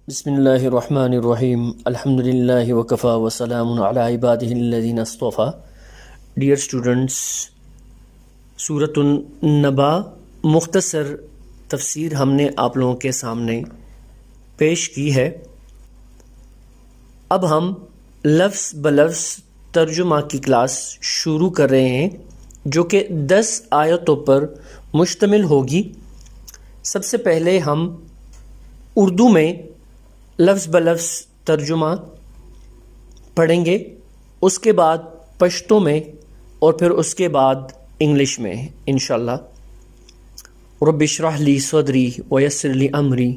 بسم اللہ الرحمن الرحیم الحمد للہ وکفا وسلام علی عبادہ الذین اصطفیٰ. ڈیئر اسٹوڈنٹس، سورۃ النبا مختصر تفسیر ہم نے آپ لوگوں کے سامنے پیش کی ہے. اب ہم لفظ بلفظ ترجمہ کی کلاس شروع کر رہے ہیں جو کہ 10 آیتوں پر مشتمل ہوگی. سب سے پہلے ہم اردو میں لفظ بلفظ ترجمہ پڑھیں گے، اس کے بعد پشتو میں، اور پھر اس کے بعد انگلش میں انشاءاللہ. رب اشرح لی صدری ویسر لی امری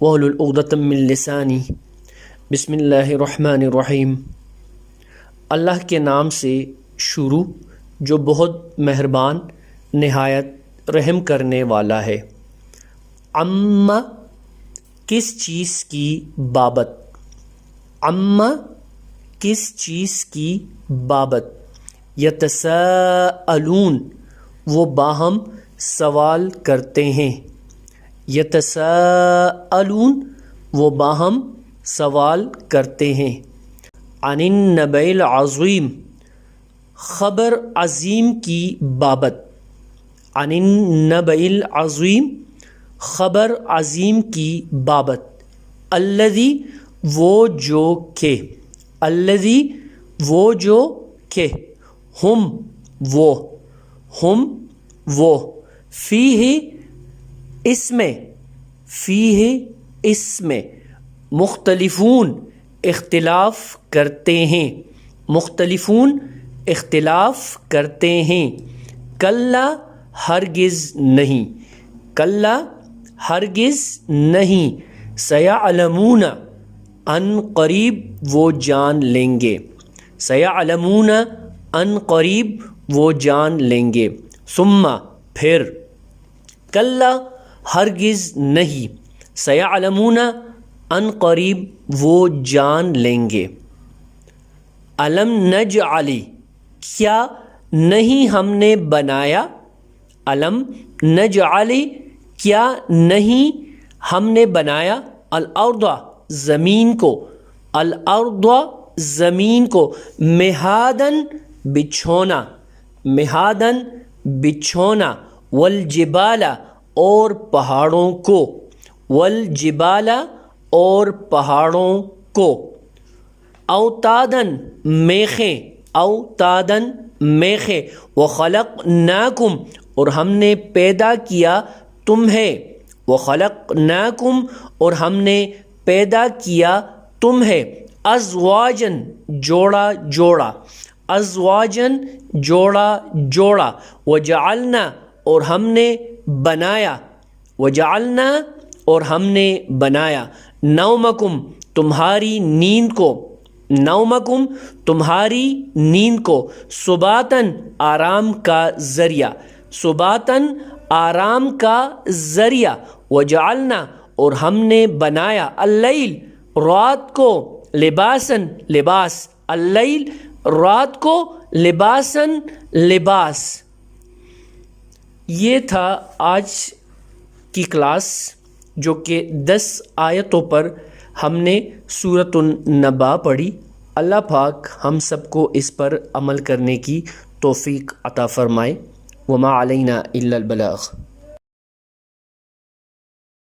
واحلل عقدۃ من لسانی. بسم اللہ الرحمن الرحیم. اللہ کے نام سے شروع جو بہت مہربان نہایت رحم کرنے والا ہے. عما کس چیز کی بابت، عما کس چیز کی بابت. یتساءلون وہ باہم سوال کرتے ہیں. یتساءلون وہ باہم سوال کرتے ہیں. عن النبأ العظیم خبر عظیم کی بابت. عن النبأ العظیم خبر عظیم کی بابت. الذی وہ جو کہ، الذی وہ جو کہ، ہم وہ فیہ اس میں، فیہ اس میں مختلفون اختلاف کرتے ہیں، مختلفون اختلاف کرتے ہیں. کلا ہرگز نہیں، کلا ہرگز نہیں. سیعلمون ان قریب وہ جان لیں گے، سیعلمون ان قریب وہ جان لیں گے. ثم پھر، کلا ہرگز نہیں، سیعلمون ان قریب وہ جان لیں گے. الم نجعل کیا نہیں ہم نے بنایا، الم نجعل کیا نہیں ہم نے بنایا. الارض زمین کو، الارض زمین کو. مہادن بچھونا، مہادن بچھونا. والجبال اور پہاڑوں کو، والجبال اور پہاڑوں کو. اوتادن میخیں، اوتادن میخیں. وخلقناکم اور ہم نے پیدا کیا تمہیں، وخلقناکم اور ہم نے پیدا کیا تمہیں. ازواجن جوڑا جوڑا، ازواجن جوڑا جوڑا. وجعلنا اور ہم نے بنایا، وجعلنا اور ہم نے بنایا. نومکم تمہاری نیند کو، نومکم تمہاری نیند کو. سباتن آرام کا ذریعہ، سباتن آرام کا ذریعہ. وجعلنا اور ہم نے بنایا. اللیل رات کو. لباسن لباس، اللیل رات کو. لباسن لباس. یہ تھا آج کی کلاس جو کہ 10 آیتوں پر ہم نے سورۃ النبا پڑھی. اللہ پاک ہم سب کو اس پر عمل کرنے کی توفیق عطا فرمائے. وما علینا الا البلاغ.